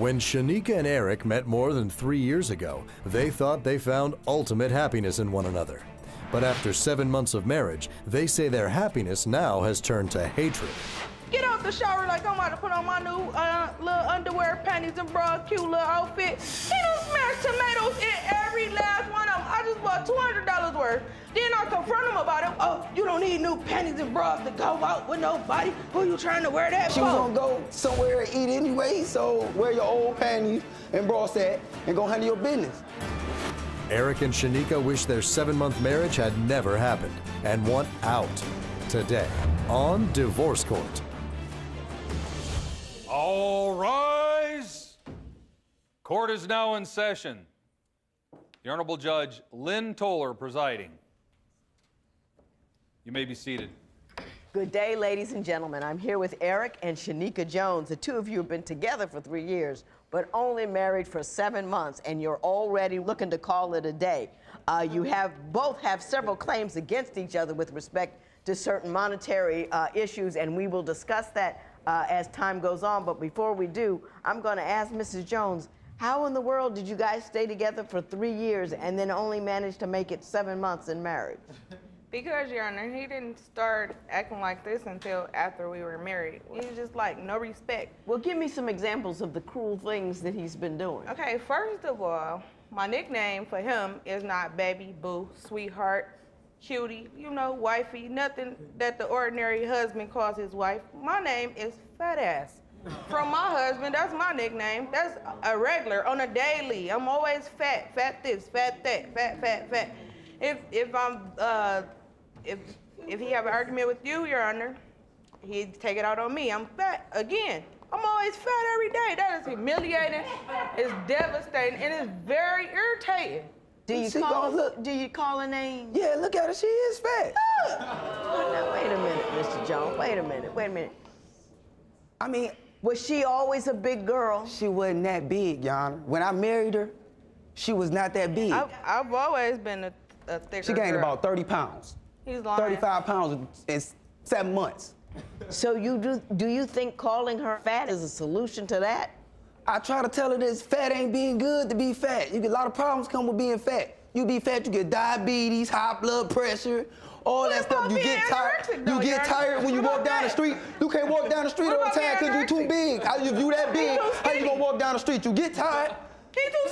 When Shanika and Eric met more than 3 years ago, they thought they found ultimate happiness in one another. But after 7 months of marriage, they say their happiness now has turned to hatred. Get out the shower like I'm about to put on my new little underwear, panties, and bra, cute little outfit. He done smashed tomatoes in every last one of them. I just bought $200 worth. Then I confront him about it. Oh, you don't need new panties and bras to go out with nobody. Who you trying to wear that for? She was gonna go somewhere and eat anyway, so wear your old panties and bra set and go handle your business. Eric and Shanika wish their 7-month marriage had never happened and want out. Today on Divorce Court. All rise. Court is now in session. The Honorable Judge Lynn Toller presiding. You may be seated. Good day, ladies and gentlemen. I'm here with Eric and Shanika Jones. The two of you have been together for 3 years, but only married for 7 months, and you're already looking to call it a day. You both have several claims against each other with respect to certain monetary issues, and we will discuss that as time goes on. But before we do, I'm going to ask Mrs. Jones, how in the world did you guys stay together for 3 years and then only manage to make it 7 months in marriage? Because, Your Honor, he didn't start acting like this until after we were married. He was just like, no respect. Well, give me some examples of the cruel things that he's been doing. Okay, first of all, my nickname for him is not baby, boo, sweetheart, cutie, you know, wifey, nothing that the ordinary husband calls his wife. My name is fat ass. From my husband, that's my nickname. That's a regular, on a daily. I'm always fat, fat this, fat that, fat, fat, fat. If he have an argument with you, Your Honor, he'd take it out on me. I'm fat again. I'm always fat every day. That is humiliating, it's devastating, and it's very irritating. Do you call a name? Yeah, look at her, she is fat. Now, wait a minute, Mr. Jones, wait a minute. I mean, was she always a big girl? she wasn't that big, Your Honor. When I married her, she was not that big. I've always been a thicker She gained girl. about 30 pounds. He's lying. 35 pounds in 7 months. So do you think calling her fat is a solution to that? I try to tell her this fat ain't being good to be fat. You get a lot of problems come with being fat. You be fat, you get diabetes, high blood pressure, all that stuff. You get tired. You get tired when you walk down the street. You can't walk down the street all the time because you're too big. How you that big? How you gonna walk down the street? You get tired.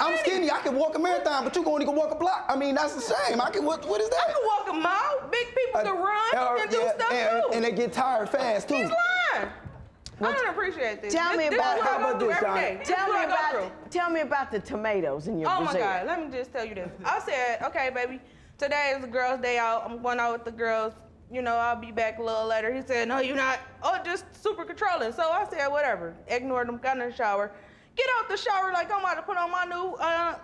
I'm skinny. I can walk a marathon, but you can only go walk a block. I mean, that's the same. What is that? I can walk a mile. Big people can run and do stuff too. And they get tired fast too. He's lying. I don't appreciate this. Tell me about the tomatoes in your Oh brazier. my God, let me just tell you this. I said, okay, baby, today is the girls' day out. I'm going out with the girls. You know, I'll be back a little later. He said, no, you're not. Oh, just super controlling. So I said, whatever. Ignored him, got in the shower. Get out the shower like I'm about to put on my new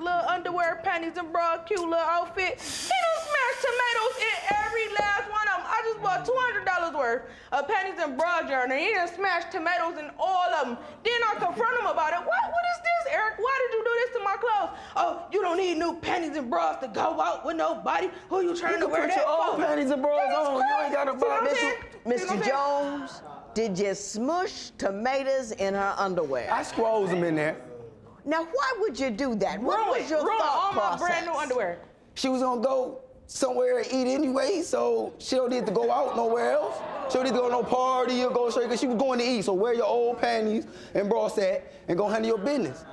little underwear, panties, and bra, cute little outfit. He done smashed tomatoes in every last one of them. I just bought $200 worth of panties and bra, Journey. He done smashed tomatoes in all of them. Then I confront him about it. What is this, Eric? Why did you do this to my clothes? Oh, you don't need new panties and bras to go out with nobody. Who you trying to wear that for? Put your old panties and bras on. You ain't got to buy this. Mr. Jones, did you smush tomatoes in her underwear? I squoze them in there. Now, why would you do that? What was your thought process? My brand new underwear. She was gonna go somewhere and eat anyway, so she don't need to go out nowhere else. She don't need to go to no party or go straight, because she was going to eat. So wear your old panties and bra set and go handle your business.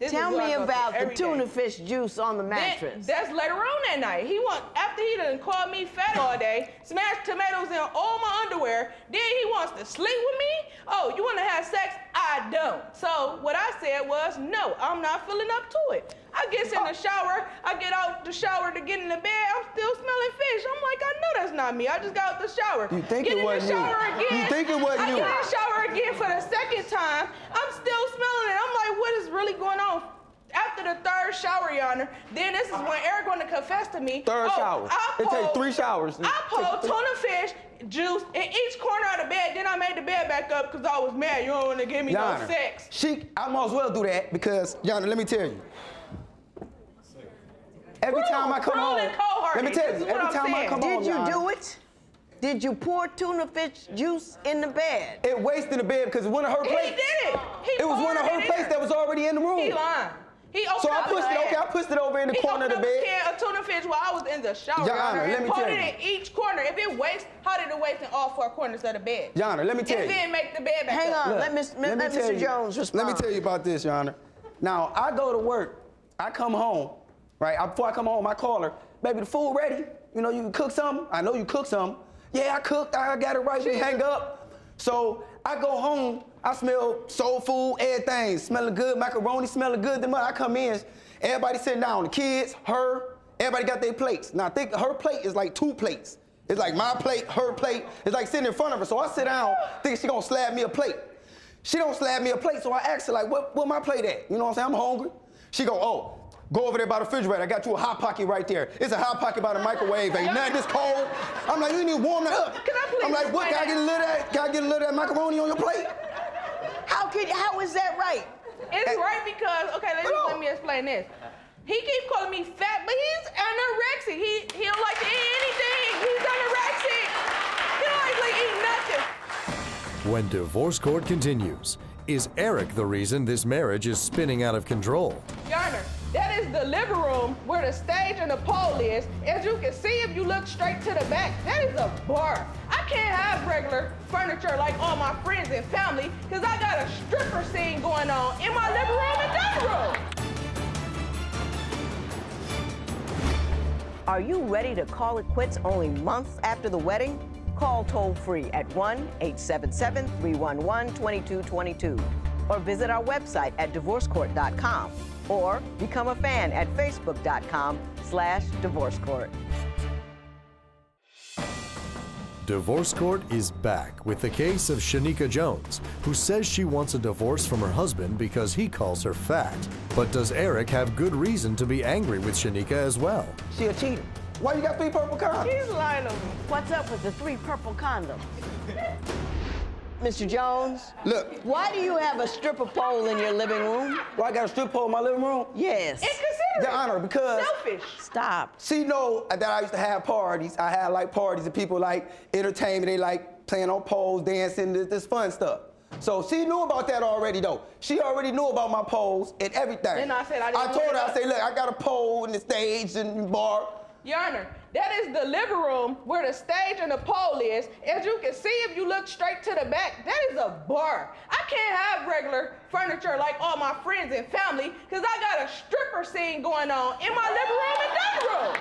Tell me about the tuna fish juice on the mattress. That's later on that night. After he done called me fat all day, smashed tomatoes in all my underwear, then he wants to sleep with me? Oh, you want to have sex? I don't. So what I said was, no, I'm not feeling up to it. I get in the shower, I get out the shower to get in the bed, I'm still smelling fish. I'm like, I know that's not me. I just got out the shower. You think it wasn't you? You think it wasn't you? I get in the shower again for the second time. I'm still smelling it. I'm like, what is really going on? After the third shower, Your Honor, then this is when Eric going to confess to me. Third shower. It takes 3 showers. I pulled tuna fish juice in each corner of the bed. Then I made the bed back up because I was mad. You don't want to give me no sex. I might as well do that because, Yana, let me tell you. Every time I come home, let me tell you, every time I come home, did you do it? Did you pour tuna fish juice in the bed? It wasted the bed because it was one of her plates. He did it. It was one of her plates that was already in the room. He lying. He opened So up I pushed it over in the corner of the bed. He opened up a can of tuna fish while I was in the shower, Your Honor, let me poured tell it you. in each corner. If it wastes, how did it waste in all 4 corners of the bed? Your Honor, let me tell you. It didn't make the bed back Hang up. on, Look, let Mr. Jones respond. Let me tell you about this, Your Honor. Now, I go to work. I come home, right? Before I come home, I call her. Baby, the food ready? You know, you can cook something? I know you cook something. Yeah, I cooked. I got it right. We hang up. So I go home. I smell soul food, everything. Smelling good. Macaroni smelling good. Then I come in. Everybody sitting down. The kids, her, everybody got their plates. Now, I think her plate is like 2 plates. It's like my plate, her plate. It's like sitting in front of her. So I sit down, think she gonna slap me a plate. She don't slap me a plate, so I ask her, like, where my plate at? You know what I'm saying? I'm hungry. She go, oh, go over there by the refrigerator. I got you a Hot Pocket right there. It's a Hot Pocket by the microwave. Ain't nothing this cold. I'm like, you need to warm that up. Can I please I'm like, what, can I get a little of that? Can I get a little of that macaroni on your plate? How is that right? It's right because, okay, let me explain this. He keeps calling me fat, but he's anorexic. He don't like to eat anything. He's anorexic. He don't like to eat nothing. When divorce court continues, is Eric the reason this marriage is spinning out of control? Your Honor, that is the living room where the stage and the pole is. As you can see, if you look straight to the back, that is a bar. I can't have regular furniture like all my friends and family because I got a stripper scene going on in my living room and dining room. Are you ready to call it quits only months after the wedding? Call toll-free at 1-877-311-2222 or visit our website at divorcecourt.com or become a fan at facebook.com/divorcecourt. Divorce Court is back with the case of Shanika Jones, who says she wants a divorce from her husband because he calls her fat. But does Eric have good reason to be angry with Shanika as well? She a cheater. Why you got 3 purple condoms? He's lying on me. What's up with the 3 purple condoms? Mr. Jones? Look. Why do you have a stripper pole in your living room? Why I got a strip pole in my living room? Yes. Inconsiderate. Your Honor, because Selfish. Stop. she know that I used to have parties. I had like parties and people like entertainment. They like playing on poles, dancing, this fun stuff. So she knew about that already though. She already knew about my poles and everything. And I said I didn't told her, know I said, look, I got a pole in the stage and bar. Your Honor, that is the living room where the stage and the pole is. As you can see, if you look straight to the back, that is a bar. I can't have regular furniture like all my friends and family because I got a stripper scene going on in my living room and dining room.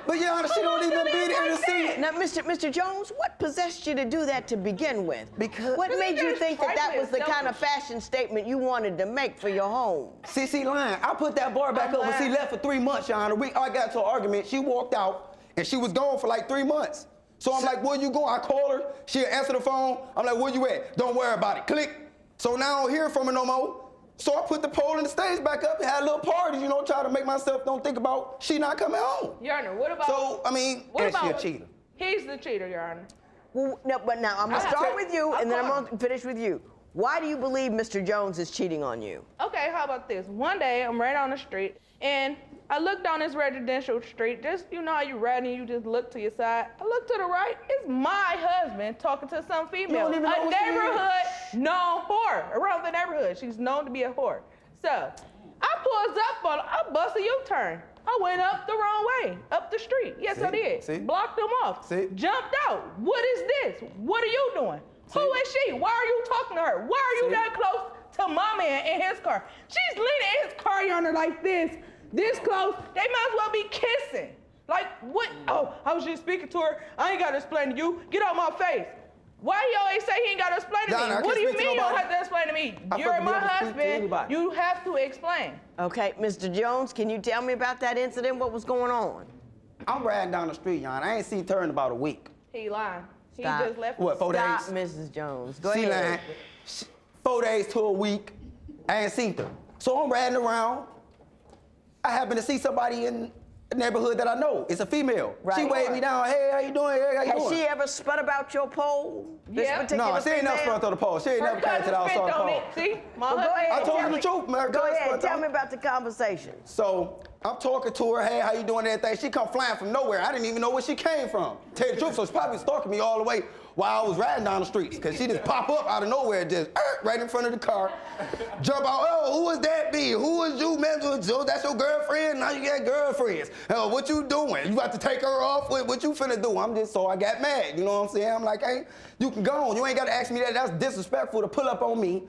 But Your Honor, she don't even be there to see it. Now, Mr. Jones, what possessed you to do that to begin with? What made you think that was the kind of fashion statement you wanted to make for your home? See, lying. I put that bar back up when she left for 3 months, Your Honor. I got to an argument. She walked out, and she was gone for like 3 months. So I'm like, where you going? I call her. She'll answer the phone. I'm like, where you at? Don't worry about it. Click. So now I don't hear from her no more. So I put the pole and the stage back up and had a little party, you know, try to make myself don't think about she not coming home. Your Honor, what about... So, I mean, what she a about... cheater. He's the cheater, Your Honor. Well, no, but now I'm going to start with you, and then I'm going to finish with you. Why do you believe Mr. Jones is cheating on you? Okay, how about this? One day, I'm right on the street, and I look down this residential street. Just, you know how you ride and you just look to your side? I look to the right. It's my husband talking to some female. You don't even know a who she is. neighborhood known whore around the neighborhood. She's known to be a whore. So I pulls up on, I bust a U-turn. I went up the wrong way, up the street. Yes, I did. See? Blocked them off. See? Jumped out. What is this? What are you doing? See? Who is she? Why are you talking to her? Why are you See? that close to my man in his car? She's leaning in his car, Your Honor, like this close. They might as well be kissing. Like, what? Oh, I was just speaking to her. I ain't got to explain to you. Get out my face. Why you always say he ain't got to explain to me? What do you mean you don't have to explain to me? You're my husband. You have to explain. Okay, Mr. Jones, can you tell me about that incident? What was going on? I'm riding down the street, Your Honor. I ain't seen her in about a week. He lying. He Stop. just left. What, 4 days? Stop, Mrs. Jones. Go She ahead. lying. 4 days to a week. I ain't seen her. So I'm riding around. I happen to see somebody in the neighborhood that I know. It's a female. Right. She waved me down. Hey, how you doing? Hey, how you Has doing? she ever spun about your pole? This Yeah. particular No, she ain't never female? spun through the pole. She ain't Her never carried to the cousin outside spent on pole. it. See? My Well, go husband. ahead. I told Tell you the me- truth, man. Go ahead, Spun tell through. me about the conversation. So I'm talking to her, hey, how you doing, everything. She come flying from nowhere. I didn't even know where she came from. Tell you the truth, so she probably stalking me all the way while I was riding down the streets, because she just pop up out of nowhere, just right in front of the car, jump out, oh, who is that be? Who is you, man? So that's your girlfriend? Now you got girlfriends. Oh, what you doing? You about to take her off? What you finna do? So I got mad, you know what I'm saying? I'm like, hey, you can go on. You ain't gotta ask me that. That's disrespectful to pull up on me.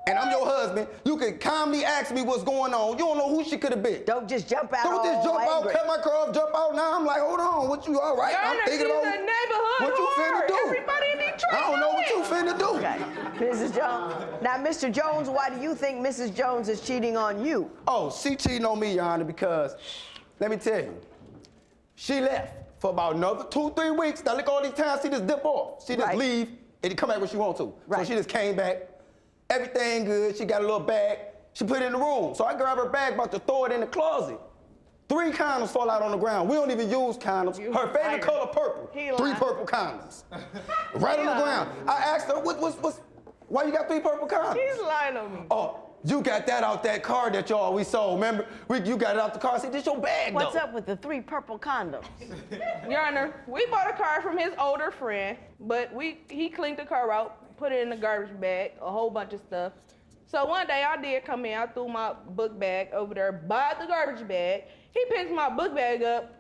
And I'm your husband. You can calmly ask me what's going on. You don't know who she could have been. Don't just jump out. Don't just jump out, cut my car off, jump out. Now I'm like, hold on, what you all right? I'm thinking about a neighborhood what you finna do. Everybody in Detroit. I don't know what you finna do. Okay. Mrs. Jones. Now, Mr. Jones, why do you think Mrs. Jones is cheating on you? Oh, she cheating on me, Your Honor, because let me tell you, she left for about another 2-3 weeks. Now look, all these times she just dip off. She just leave and come back when she want to. So she just came back. Everything good. She got a little bag. She put it in the room. So I grab her bag, about to throw it in the closet. 3 condoms fall out on the ground. We don't even use condoms. Her favorite color, purple. 3 purple condoms. Right on the ground. I asked her, why you got 3 purple condoms? He's lying on me. Oh, you got that out that car that y'all we sold, remember? You got it out the car. I said, this your bag, What's up with the 3 purple condoms? Your Honor, we bought a car from his older friend, but he cleaned the car out, put it in the garbage bag, a whole bunch of stuff. So one day I did come in, I threw my book bag over there by the garbage bag. He picked my book bag up.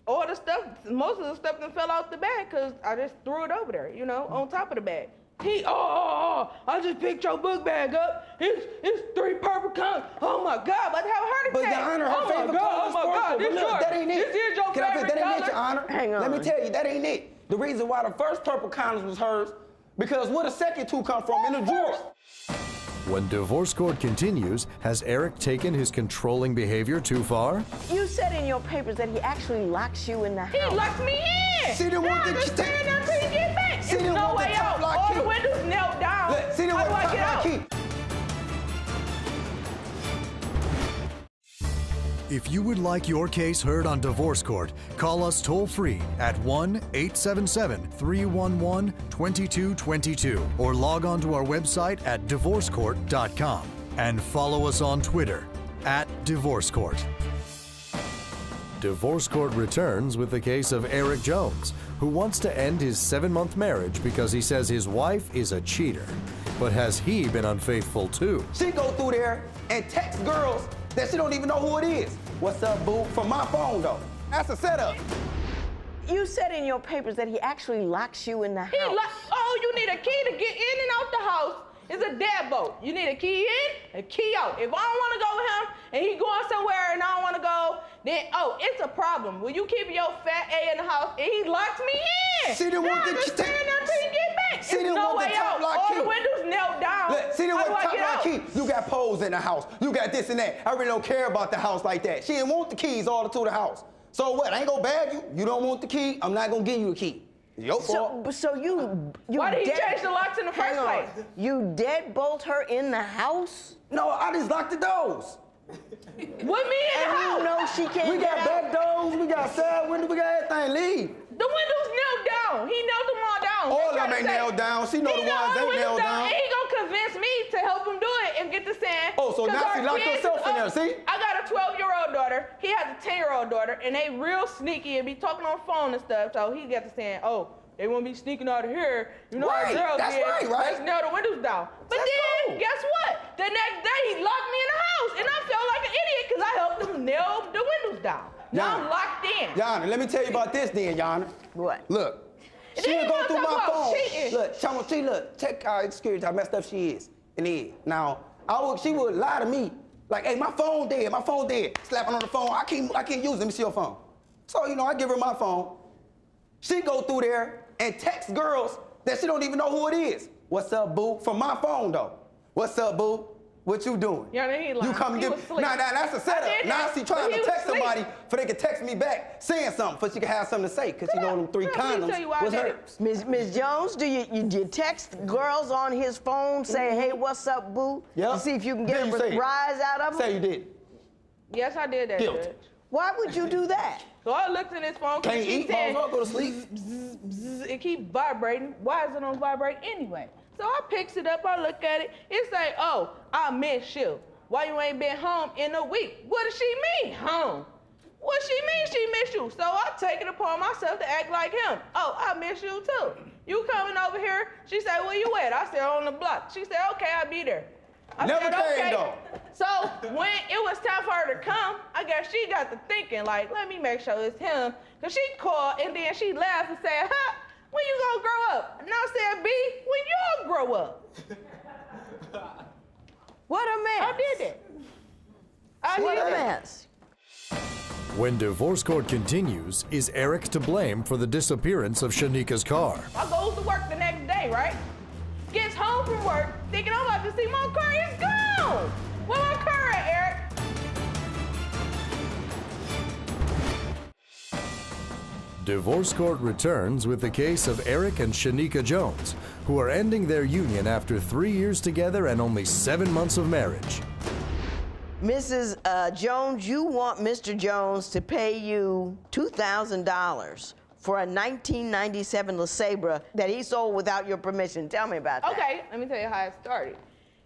All the stuff, most of the stuff that fell out the bag because I just threw it over there, you know, on top of the bag. I just picked your book bag up. It's 3 purple condoms. Oh my God, about to have a heart attack. But Your Honor, her favorite color is purple. But look, that ain't it. This is your favorite color. That ain't it, Your Honor. Hang on. Let me tell you, that ain't it. The reason why the first purple condoms was hers, because where the second 2 come from? In the drawer. When divorce court continues, has Eric taken his controlling behavior too far? You said in your papers that he actually locks you in the house. He locked me in. She didn't want to stand there until you get back. She There's didn't no want the way top out. lock All key. the windows knelt down. Look, she didn't How want do the I top get lock out? key. If you would like your case heard on Divorce Court, call us toll-free at 1-877-311-2222 or log on to our website at divorcecourt.com and follow us on Twitter @DivorceCourt. Divorce Court returns with the case of Eric Jones, who wants to end his 7-month marriage because he says his wife is a cheater. But has he been unfaithful too? She go through there and text girls that she don't even know who it is. What's up, boo? From my phone, though. That's a setup. You said in your papers that he actually locks you in the house. You need a key to get in and out the house. It's a deadbolt. You need a key in, a key out. If I don't want to go with him and he going somewhere and I don't want to go, then, it's a problem. Will you keep your fat A in the house? And he locks me in. She didn't want the stand there until you get back. She didn't want the top lock key. All the windows knelt down. Look, she didn't want the top lock key. You got poles in the house. You got this and that. I really don't care about the house like that. She didn't want the keys all to the house. So what? I ain't gonna bag you. You don't want the key. I'm not gonna give you a key. It's your fault. So you why did he change the locks in the first place? You deadbolt her in the house? No, I just locked the doors. With me in the house. You know she can't We got get back out. doors, we got side windows, we got everything. Leave. The windows nailed down. He nailed them all down. All of them ain't nailed down. She know the ones ain't nailed down. And he gonna convince me to help him do it and get the sand. Oh, so now she locked herself in there, see? I got a 12-year-old daughter. He has a 10-year-old daughter, and they real sneaky and be talking on the phone and stuff. So he got the sand. They won't be sneaking out of here. You know how girls that's get. right. Let's nail the windows down. But then, guess what? The next day, he locked me in the house, and I felt like an idiot because I helped him nail the windows down. Now I'm locked in. Yana, let me tell you about this then, Yana. What? Look, And she'll then go you through talk my about phone. cheating. Look, check how excuse how messed up she is in the head. Now, she would lie to me, like, hey, my phone dead, slapping on the phone, I can't use it, let me see your phone. So, I give her my phone. She go through there and text girls that she don't even know who it is. What's up, boo? From my phone, though. What's up, boo? What you doing? Yeah, he lying. You come He get was asleep. Nah, that's a setup. Now she trying But he to was text asleep. somebody for they can text me back saying something for she can have something to say because she know them 3 Let me tell you why condoms was I did hers. Ms. Jones, do you text girls on his phone, say, hey, what's up, boo? Yep. To see if you can Then get you a say it. rise out of him? Say you did. Yes, I did that, Guilty. Judge. Why would you do that? So I looked in his phone. Can't eat, saying, falls off, go to sleep. It keep vibrating. Why is it on vibrate anyway? So I picks it up, I look at it. It say, I miss you. why you ain't been home in a week? What does she mean, home? What she mean she miss you? So I take it upon myself to act like him. Oh, I miss you too. You coming over here? She said, where you at? I said, on the block. She said, okay, I'll be there. I Never said, came okay. though. So when it was time for her to come, I guess she got to thinking like, let me make sure it's him. Cause she called and then she laughed and said, huh, when you gonna grow up? And I said, B, when y'all grow up. What a mess. I did that. What a mess. When divorce court continues, is Eric to blame for the disappearance of Shanika's car? I goes to work the next day, right? Gets home from work, thinking I'm about to see my car. It's gone. Where my car at, Eric? Divorce court returns with the case of Eric and Shanika Jones, who are ending their union after 3 years together and only 7 months of marriage. Mrs. Jones, you want Mr. Jones to pay you $2,000 for a 1997 LeSabre that he sold without your permission. Tell me about that. Okay, let me tell you how it started.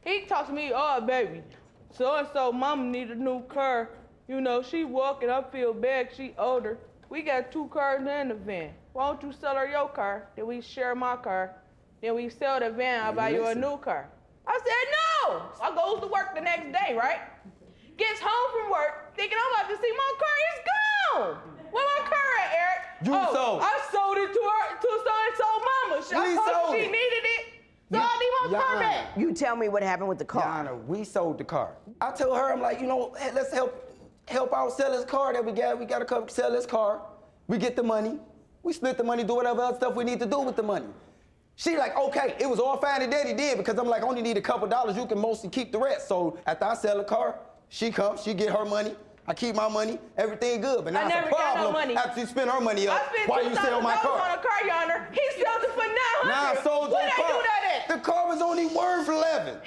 He talks to me, oh, baby, so-and-so mama need a new car. You know, she walking, I feel bad, she older. We got 2 cars in the van. Why don't you sell her your car, then we share my car. Then we sell the van, I'll buy you a new car. I said, no! I goes to work the next day, right? Gets home from work, thinking I'm about to see my car, it's gone! Where my car at, Eric? Sold. I sold it to her, to so-and-so mama. I told her she needed it, so I need my car back. You tell me what happened with the car. Your Honor, we sold the car. I told her, I'm like, you know, hey, let's help out sell this car that we got. We got to come sell this car. We get the money. We split the money, do whatever other stuff we need to do with the money. She like, okay, it was all fine and dandy then because I'm like, I only need a couple dollars. You can mostly keep the rest. So after I sell the car, she comes, she get her money. I keep my money, everything good. But now it's a problem got no money. after you spend her money up. Why you sell my car? I spent $2,000 on a car, Your Honor. He sold it for $900. Now I sold your car. Where they do that at? The car was only worth 11.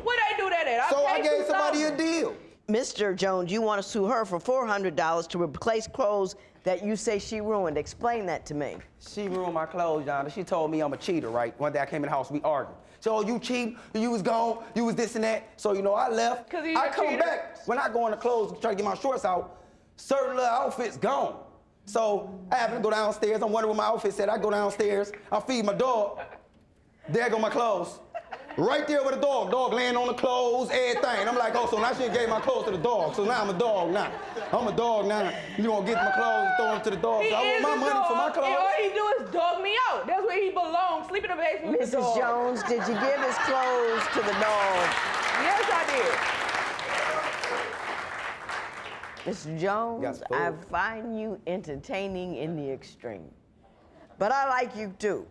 Where they do that at? So I gave somebody a deal. Mr. Jones, you want to sue her for $400 to replace clothes that you say she ruined. Explain that to me. She ruined my clothes, Your Honor. She told me I'm a cheater, right? One day I came in the house, we argued. So, you cheat, you was gone, you was this and that. So, you know, I left. 'Cause you I a come cheater? back. When I go in the clothes, try to get my shorts out, certain little outfits gone. So, I happen to go downstairs. I'm wondering what my outfit said. I go downstairs, I feed my dog. There go my clothes. Right there with the dog. Dog laying on the clothes, everything. I'm like, oh, so now she gave my clothes to the dog. So now I'm a dog now. I'm a dog now. You gonna get my clothes and throw them to the dog. So I want my money for my clothes. And all he do is dog me out. That's where he belongs. Sleep in the basement with the dog. Mrs. Jones, did you give his clothes to the dog? Yes, I did. Mr. Jones, I find you entertaining in the extreme. But I like you too.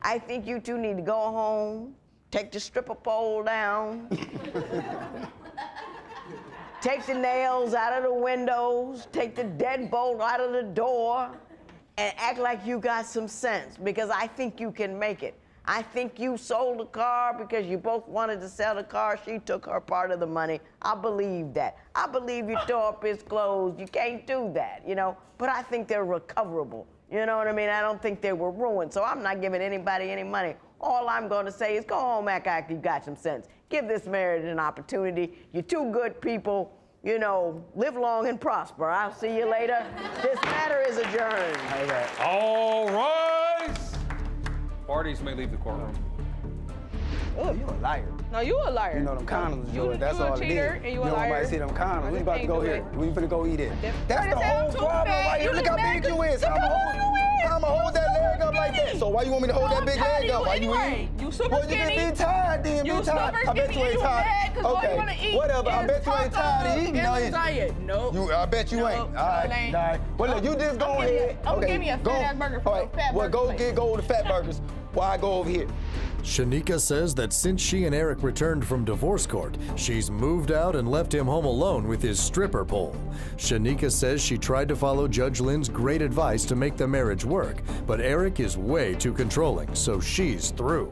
I think you two need to go home, take the stripper pole down, take the nails out of the windows, take the deadbolt out of the door, and act like you got some sense, because I think you can make it. I think you sold the car because you both wanted to sell the car. She took her part of the money. I believe that. I believe you tore up his clothes. You can't do that, you know? But I think they're recoverable. You know what I mean? I don't think they were ruined, so I'm not giving anybody any money. All I'm going to say is go home, act like you got some sense. Give this marriage an opportunity. You're two good people. You know, live long and prosper. I'll see you later. This matter is adjourned. All rise. Parties may leave the courtroom. Oh, you a liar. No, you a liar. You know them condoms, Jordan. That's all it is. You a cheater and you a liar. Nobody see them condoms. We about to go here. We finna go eat it. That's the That's whole too problem bad. right here. You Look just how mad big you 'cause- is. look I'ma how hold, I'ma hold that leg up like that. So why you want me to hold that big leg up? Why you anyway. eat? You super Well, skinny. you be tired then. You Be tired. super I bet skinny you ain't and you mad tired. 'cause all you wanna Okay, eat whatever. I is bet you ain't tired of eating. tacos No, and lasagna. Nope. I bet you ain't. All right, ain't. all right. Well, look, you just go ahead. I'm gonna give me a fat-ass burger from All a right. fat Well, burger go to the fat burgers while I go over here. Shanika says that since she and Eric returned from divorce court, she's moved out and left him home alone with his stripper pole. Shanika says she tried to follow Judge Lynn's great advice to make the marriage work, but Eric is way too controlling, so she's through.